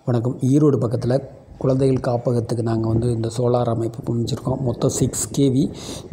வணக்கம். ஈரோடு பக்கத்தில் குழந்தைகள் காப்பகத்துக்கு நாங்கள் வந்து இந்த சோலார் அமைப்பு புரிஞ்சிருக்கோம். மொத்தம் 6 கேவி.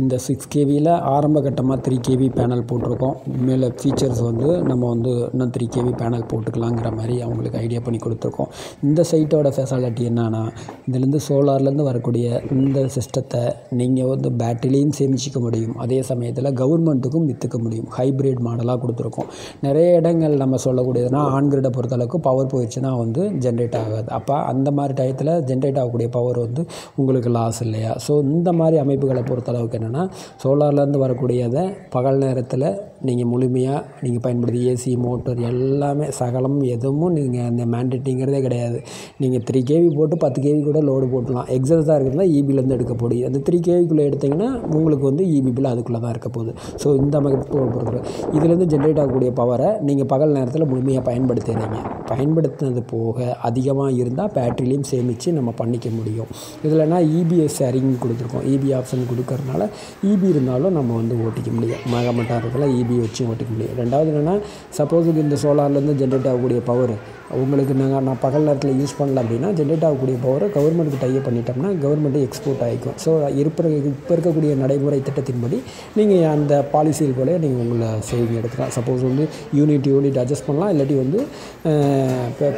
இந்த 6 கேவியில் ஆரம்ப கட்டமாக 3 கேவி பேனல் போட்டிருக்கோம். மேலே ஃபீச்சர்ஸ் வந்து நம்ம வந்து இன்னும் 3 கேவி பேனல் போட்டுக்கலாங்கிற மாதிரி அவங்களுக்கு ஐடியா பண்ணி கொடுத்துருக்கோம். இந்த சைட்டோட ஃபெசாலிட்டி என்னன்னா, இதுலேருந்து சோலார்லேருந்து வரக்கூடிய இந்த சிஸ்டத்தை நீங்கள் வந்து பேட்டரிலையும் சேமிச்சிக்க முடியும், அதே சமயத்தில் கவர்மெண்ட்டுக்கும் விற்றுக்க முடியும். ஹைப்ரிட் மாடலாக கொடுத்துருக்கோம். நிறைய இடங்கள் நம்ம சொல்லக்கூடியதுனா ஆன்கிரிடை பொறுத்தளவுக்கு பவர் போயிடுச்சுன்னா வந்து ஜென்ரேட் ஆகாது. அப்போ அந்த மாதிரி டயத்தில் ஜென்ரேட் ஆகக்கூடிய பவர் வந்து உங்களுக்கு லாஸ் இல்லையா? ஸோ இந்த மாதிரி அமைப்புகளை பொறுத்தளவுக்கு என்னென்னா, சோலார்லேருந்து வரக்கூடியதை பகல் நேரத்தில் நீங்கள் முழுமையாக நீங்கள் பயன்படுத்தி ஏசி மோட்டர் எல்லாமே சகலம் எதுவும் நீங்கள் அந்த மேண்டேட்டிங்கிறதே கிடையாது. நீங்கள் 3 கேவி போட்டு 10 கேவி கூட லோடு போட்டலாம். எக்ஸஸாக இருக்கிறதுனா ஈபிலேருந்து எடுக்க போகுது. அந்த 3 கேவிக்குள்ளே எடுத்திங்கன்னா உங்களுக்கு வந்து ஈபி பில் அதுக்குள்ளே தான் இருக்க போகுது. ஸோ இந்த அமைப்பு பொறுத்தவரை இதுலேருந்து ஜென்ரேட் ஆகக்கூடிய பவரை நீங்கள் பகல் நேரத்தில் முழுமையாக பயன்படுத்துகிறீங்க. பயன்படுத்தினது போக அதிகமாக இருந்தால் பேட்டரிலையும் சேமித்து நம்ம பண்ணிக்க முடியும். இதில்னா இபிஎஸ் ஷேரிங் கொடுத்துருக்கோம். இபி ஆப்ஷன் கொடுக்கறதுனால இபி இருந்தாலும் நம்ம வந்து ஓட்டிக்க முடியும். மகமட்டாரத்தில் இபி வச்சு ஓட்டிக்க முடியும். ரெண்டாவது என்னென்னா, சப்போஸ் இந்த சோலார்லேருந்து ஜென்ரேட் ஆகக்கூடிய பவர் உங்களுக்கு நான் பகல் நேரத்தில் யூஸ் பண்ணல அப்படின்னா, ஜென்ரேட் ஆகக்கூடிய பவரை கவர்மெண்ட்டுக்கு டைப் பண்ணிட்டோம்னா கவர்மெண்ட்டு எக்ஸ்போர்ட் ஆகிக்கும். ஸோ இப்போ இருக்கக்கூடிய நடைமுறை திட்டத்தின்படி நீங்கள் அந்த பாலிசியில் போல நீங்கள் உங்களை சேவிங் எடுக்கலாம். சப்போஸ் வந்து யூனிட் அட்ஜஸ்ட் பண்ணலாம், இல்லாட்டி வந்து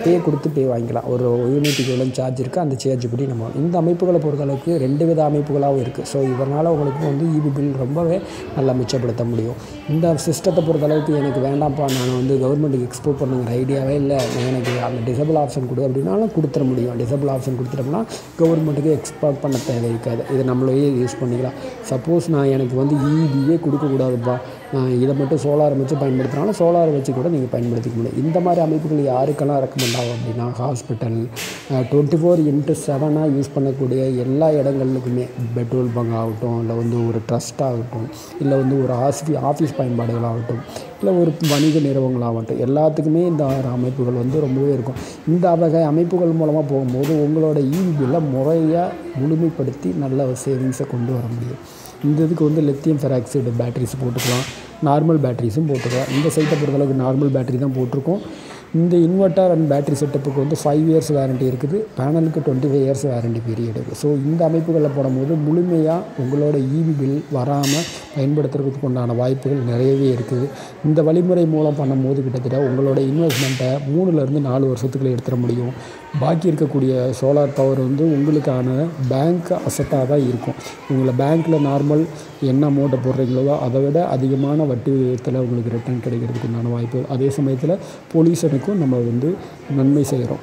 பே கொடுத்து பே வாங்கிக்கலாம். ஒரு யூனிட்டுக்கு எவ்வளோ சார்ஜ் இருக்குது அந்த சார்ஜ் படி நம்ம இந்த அமைப்புகளை பொறுத்தளவுக்கு 2 வித அமைப்புகளாகவும் இருக்குது. ஸோ இதனால் உங்களுக்கு வந்து இபி பில் ரொம்பவே நல்லா மிச்சப்படுத்த முடியும். இந்த சிஸ்டத்தை பொறுத்தளவுக்கு எனக்கு வேண்டாம்ப்பா, நான் வந்து கவர்மெண்ட்டுக்கு எக்ஸ்போர்ட் பண்ணுங்கிற ஐடியாவே இல்லை, எனக்கு அந்த டிசபிள் ஆப்ஷன் கொடு அப்படின்னாலும் கொடுத்துட முடியும். டிசபிள் ஆப்ஷன் கொடுத்துட்டோம்னா கவர்மெண்ட்டுக்கு எக்ஸ்போர்ட் பண்ண தேவை இருக்காது. இதை நம்மளையே யூஸ் பண்ணிக்கலாம். சப்போஸ் நான் எனக்கு வந்து இபியே கொடுக்கக்கூடாதுப்பா, இதை மட்டும் சோலாரை வச்சு பயன்படுத்தினாலும் சோலாரை வச்சு கூட நீங்கள் பயன்படுத்திக்க முடியும். இந்த மாதிரி அமைப்புகள் யாருக்கெல்லாம் ரெக்கமெண்ட் ஆகும் அப்படின்னா, ஹாஸ்பிட்டல் 24/7 யூஸ் பண்ணக்கூடிய எல்லா இடங்களுக்குமே, பெட்ரோல் பங்க் ஆகட்டும், இல்லை வந்து ஒரு ட்ரஸ்ட் ஆகட்டும், இல்லை வந்து ஒரு ஆஃபீஸ் பயன்பாடுகளாகட்டும், இல்லை ஒரு வணிக நிறுவனங்களாகட்டும், எல்லாத்துக்குமே இந்த அமைப்புகள் வந்து ரொம்பவே இருக்கும். இந்த வகை அமைப்புகள் மூலமாக போகும்போது உங்களோட இபி பில்லை முறையாக முழுமைப்படுத்தி நல்ல சேவிங்ஸை கொண்டு வர முடியும். இந்த இதுக்கு வந்து லித்தியம் ஃபெராக்சைடு பேட்டரிஸ் போட்டுக்கலாம், நார்மல் பேட்டரிஸும் போட்டுக்கலாம். இந்த சைட்டை பொறுத்தளவுக்கு நார்மல் பேட்டரி தான் போட்டிருக்கோம். இந்த இன்வெர்ட்டர் அண்ட் பேட்டரி செட்டப்புக்கு வந்து 5 இயர்ஸ் வாரண்ட்டி இருக்குது. பேனலுக்கு 25 இயர்ஸ் வாரண்ட்டி பீரியட் இருக்குது. ஸோ இந்த அமைப்புகளில் போடும்போது முழுமையாக உங்களோட இபி பில் வராமல் பயன்படுத்துறதுக்கு உண்டான வாய்ப்புகள் நிறையவே இருக்குது. இந்த வழிமுறை மூலம் பண்ணும்போது கிட்டத்தட்ட உங்களோட இன்வெஸ்ட்மெண்ட்டை 3லேருந்து 4 வருஷத்துக்குள்ளே எடுத்துட முடியும். பாக்கி இருக்கக்கூடிய சோலார் பவர் வந்து உங்களுக்கான பேங்க் அசட்டாக தான் இருக்கும். உங்களை பேங்க்கில் நார்மல் என்ன அமௌண்ட்டை போடுறீங்களோ அதை விட அதிகமான வட்டி விகிதத்தில் உங்களுக்கு ரிட்டர்ன் கிடைக்கிறதுக்கு உண்டான வாய்ப்பு. அதே சமயத்தில் பொல்யூஷனுக்கும் நம்ம வந்து நன்மை செய்கிறோம்.